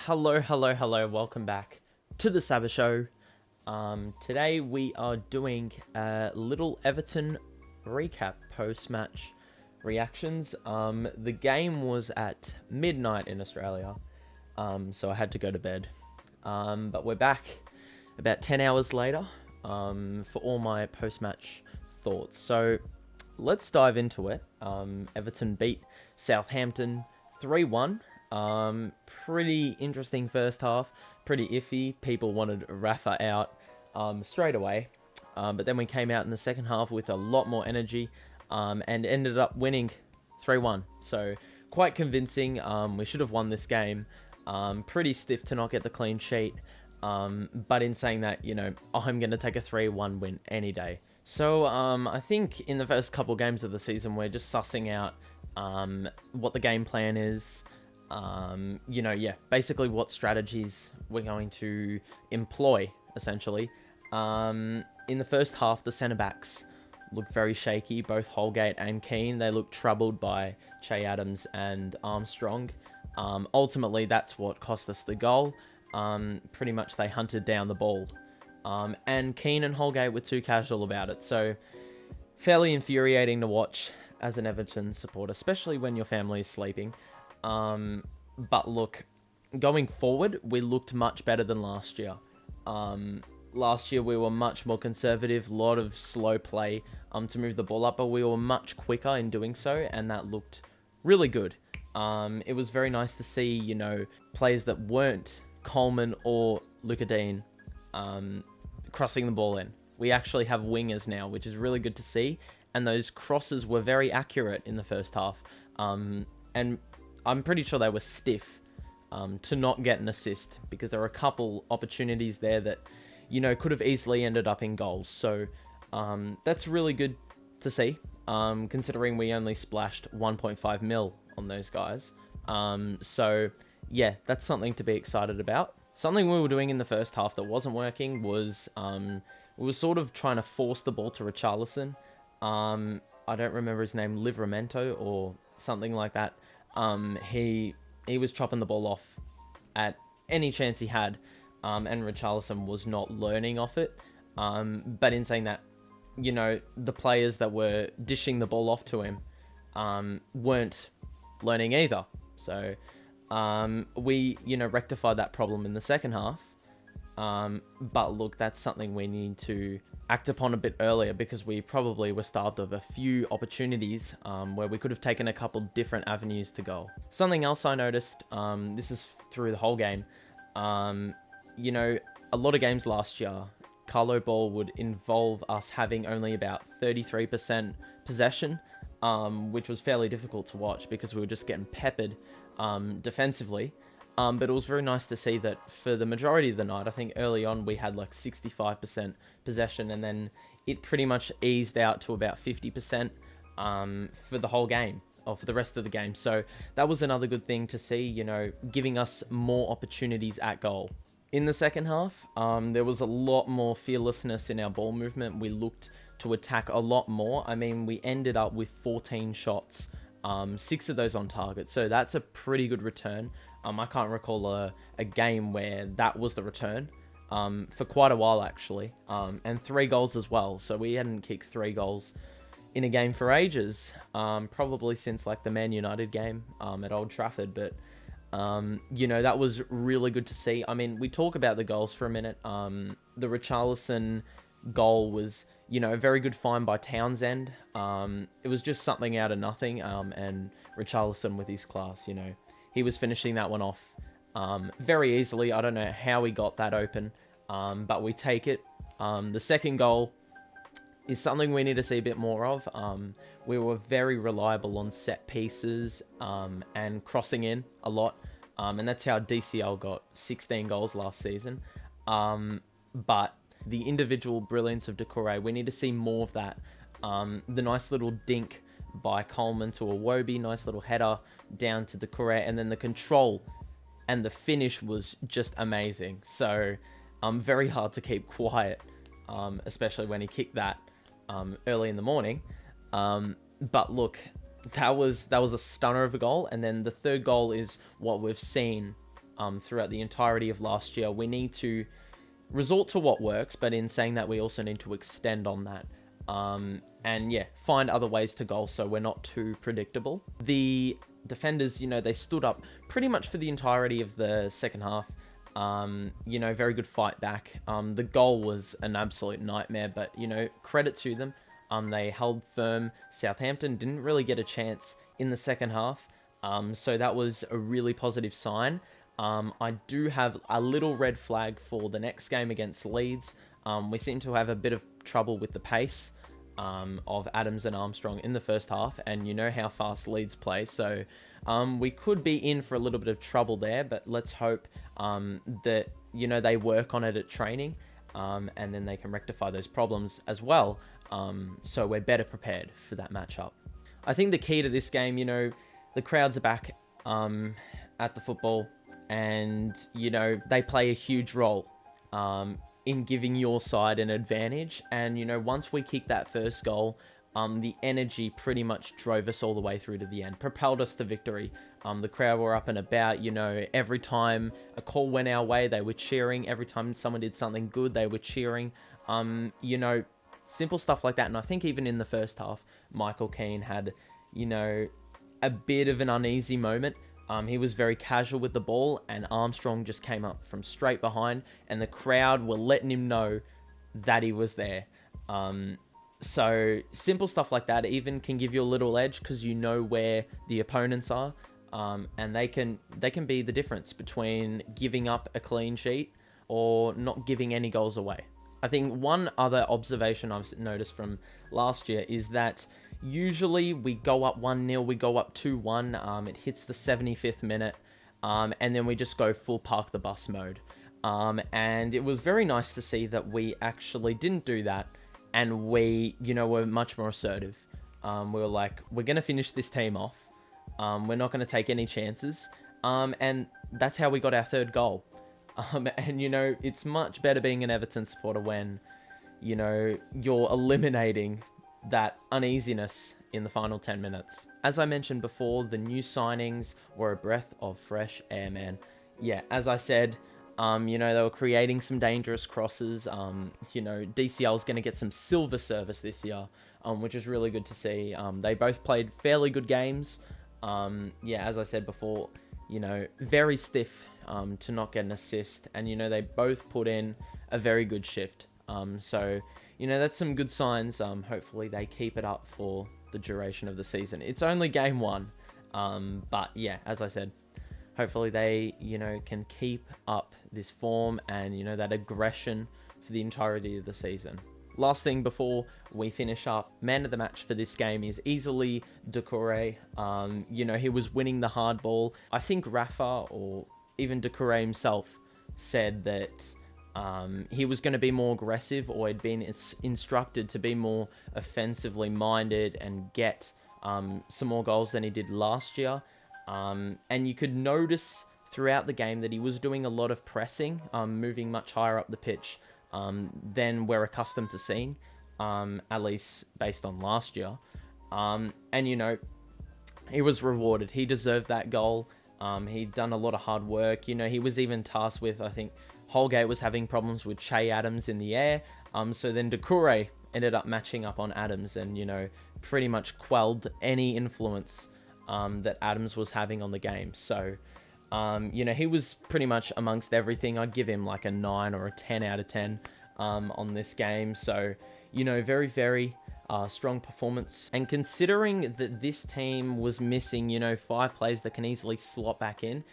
Hello, hello, hello. Welcome back to the Sabbath Show. Today we are doing a little Everton recap post-match reactions. The game was at midnight in Australia, so I had to go to bed. But we're back about 10 hours later for all my post-match thoughts. So let's dive into it. Everton beat Southampton 3-1. Pretty interesting first half, pretty iffy. People wanted Rafa out straight away, but then we came out in the second half with a lot more energy and ended up winning 3-1. So quite convincing. We should have won this game. Pretty stiff to not get the clean sheet, but in saying that, I'm going to take a 3-1 win any day. So I think in the first couple games of the season, we're just sussing out what the game plan is. Basically what strategies we're going to employ, essentially. In the first half, the centre-backs looked very shaky, both Holgate and Keane. They looked troubled by Che Adams and Armstrong. Ultimately, that's what cost us the goal. Pretty much they hunted down the ball. And Keane and Holgate were too casual about it, so fairly infuriating to watch as an Everton supporter, especially when your family is sleeping. But look, going forward, we looked much better than last year. Last year we were much more conservative, a lot of slow play to move the ball up, but we were much quicker in doing so, and that looked really good. It was very nice to see, players that weren't Coleman or Luka Dean crossing the ball in. We actually have wingers now, which is really good to see, and those crosses were very accurate in the first half. And I'm pretty sure they were stiff to not get an assist, because there were a couple opportunities there that, could have easily ended up in goals. So that's really good to see, considering we only splashed 1.5 mil on those guys. So yeah, that's something to be excited about. Something we were doing in the first half that wasn't working was we were sort of trying to force the ball to Richarlison. I don't remember his name, Livramento or something like that. He was chopping the ball off at any chance he had, and Richarlison was not learning off it. But in saying that, the players that were dishing the ball off to him weren't learning either. So we rectified that problem in the second half. But look, that's something we need to act upon a bit earlier, because we probably were starved of a few opportunities where we could have taken a couple different avenues to goal. Something else I noticed, this is through the whole game, a lot of games last year, Carlo ball would involve us having only about 33% possession, which was fairly difficult to watch because we were just getting peppered defensively. But it was very nice to see that for the majority of the night, I think early on we had like 65% possession, and then it pretty much eased out to about 50% for the whole game, or for the rest of the game. So that was another good thing to see, giving us more opportunities at goal. In the second half, there was a lot more fearlessness in our ball movement. We looked to attack a lot more. I mean, we ended up with 14 shots, 6 of those on target. So that's a pretty good return. I can't recall a game where that was the return for quite a while, actually. And 3 goals as well. So we hadn't kicked 3 goals in a game for ages. Probably since like the Man United game at Old Trafford. But, that was really good to see. I mean, we talk about the goals for a minute. The Richarlison goal was, a very good find by Townsend. It was just something out of nothing. And Richarlison with his class, he was finishing that one off very easily. I don't know how he got that open, but we take it. The second goal is something we need to see a bit more of. We were very reliable on set pieces and crossing in a lot, and that's how DCL got 16 goals last season. But the individual brilliance of Doucoure, we need to see more of that. The nice little dink by Coleman to Iwobi, nice little header down to Doucoure, and then the control and the finish was just amazing. So very hard to keep quiet, especially when he kicked that early in the morning. But look, that was a stunner of a goal. And then the third goal is what we've seen throughout the entirety of last year. We need to resort to what works, but in saying that, we also need to extend on that. And yeah, find other ways to goal so we're not too predictable. The defenders, they stood up pretty much for the entirety of the second half. Very good fight back. The goal was an absolute nightmare, but, credit to them. They held firm. Southampton didn't really get a chance in the second half. So that was a really positive sign. I do have a little red flag for the next game against Leeds. We seem to have a bit of trouble with the pace of Adams and Armstrong in the first half, and you know how fast Leeds play, so we could be in for a little bit of trouble there, but let's hope that, they work on it at training, and then they can rectify those problems as well, so we're better prepared for that matchup. I think the key to this game, the crowds are back at the football, and, they play a huge role in giving your side an advantage. And, once we kicked that first goal, the energy pretty much drove us all the way through to the end, propelled us to victory. The crowd were up and about, every time a call went our way, they were cheering. Every time someone did something good, they were cheering. Simple stuff like that. And I think even in the first half, Michael Keane had, a bit of an uneasy moment. He was very casual with the ball, and Armstrong just came up from straight behind, and the crowd were letting him know that he was there. So simple stuff like that even can give you a little edge, because you know where the opponents are, and they can be the difference between giving up a clean sheet or not giving any goals away. I think one other observation I've noticed from last year is that usually we go up 1-0, we go up 2-1, it hits the 75th minute, and then we just go full park the bus mode. And it was very nice to see that we actually didn't do that, and we, were much more assertive. We were like, we're going to finish this team off, we're not going to take any chances, and that's how we got our third goal. And, it's much better being an Everton supporter when, you're eliminating that uneasiness in the final 10 minutes. As I mentioned before, the new signings were a breath of fresh air, man. Yeah, as I said, they were creating some dangerous crosses. DCL's going to get some silver service this year, which is really good to see. They both played fairly good games. As I said before, very stiff to not get an assist, and they both put in a very good shift. So that's some good signs. Hopefully they keep it up for the duration of the season. It's only game one, but yeah, as I said, hopefully they can keep up this form and that aggression for the entirety of the season. Last thing before we finish up, man of the match for this game is easily Doucoure. He was winning the hard ball. I think Rafa, or even Doucoure himself, said that he was going to be more aggressive, or had been instructed to be more offensively minded and get some more goals than he did last year. And you could notice throughout the game that he was doing a lot of pressing, moving much higher up the pitch than we're accustomed to seeing, at least based on last year. And he was rewarded. He deserved that goal. He'd done a lot of hard work. He was even tasked with, I think, Holgate was having problems with Che Adams in the air. So then Doucoure ended up matching up on Adams and, pretty much quelled any influence that Adams was having on the game. So, he was pretty much amongst everything. I'd give him like a 9 or a 10 out of 10 on this game. So, very, very strong performance. And considering that this team was missing, 5 players that can easily slot back in,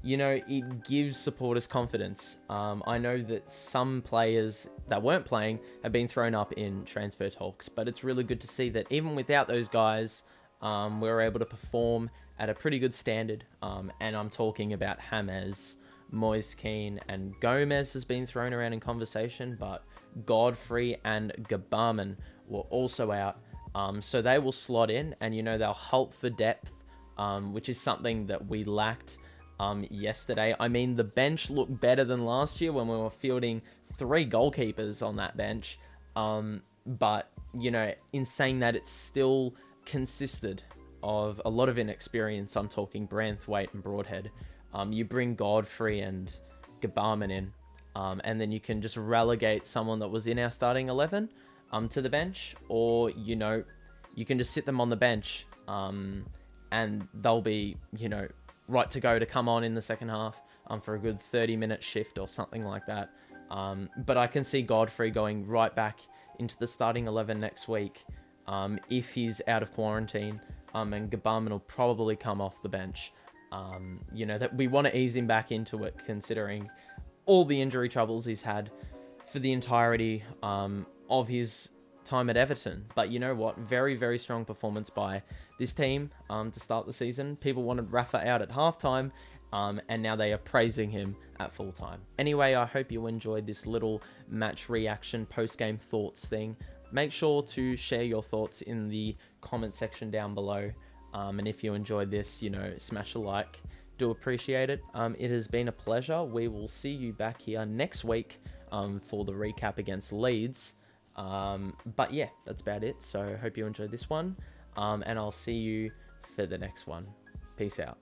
it gives supporters confidence. I know that some players that weren't playing have been thrown up in transfer talks, but it's really good to see that even without those guys, we were able to perform at a pretty good standard. And I'm talking about James, Moise Kean, and Gomez has been thrown around in conversation, but Godfrey and Gabarman were also out. So they will slot in, and they'll help for depth, which is something that we lacked yesterday. I mean, the bench looked better than last year when we were fielding 3 goalkeepers on that bench. But, in saying that, it still consisted of a lot of inexperience. I'm talking Branthwaite and Broadhead. You bring Godfrey and Gabarman in, and then you can just relegate someone that was in our starting 11 to the bench, or, you know, you can just sit them on the bench, and they'll be, you know, right to go to come on in the second half for a good 30-minute shift or something like that. But I can see Godfrey going right back into the starting 11 next week if he's out of quarantine, and Gabarman will probably come off the bench. You know, that we want to ease him back into it, considering all the injury troubles he's had for the entirety of his time at Everton. But you know what? Very, very strong performance by this team to start the season. People wanted Rafa out at halftime, and now they are praising him at full time. Anyway, I hope you enjoyed this little match reaction, post-game thoughts thing. Make sure to share your thoughts in the comment section down below. And if you enjoyed this, you know, smash a like. Do appreciate it. It has been a pleasure. We will see you back here next week for the recap against Leeds. But yeah, that's about it. So hope you enjoyed this one. And I'll see you for the next one. Peace out.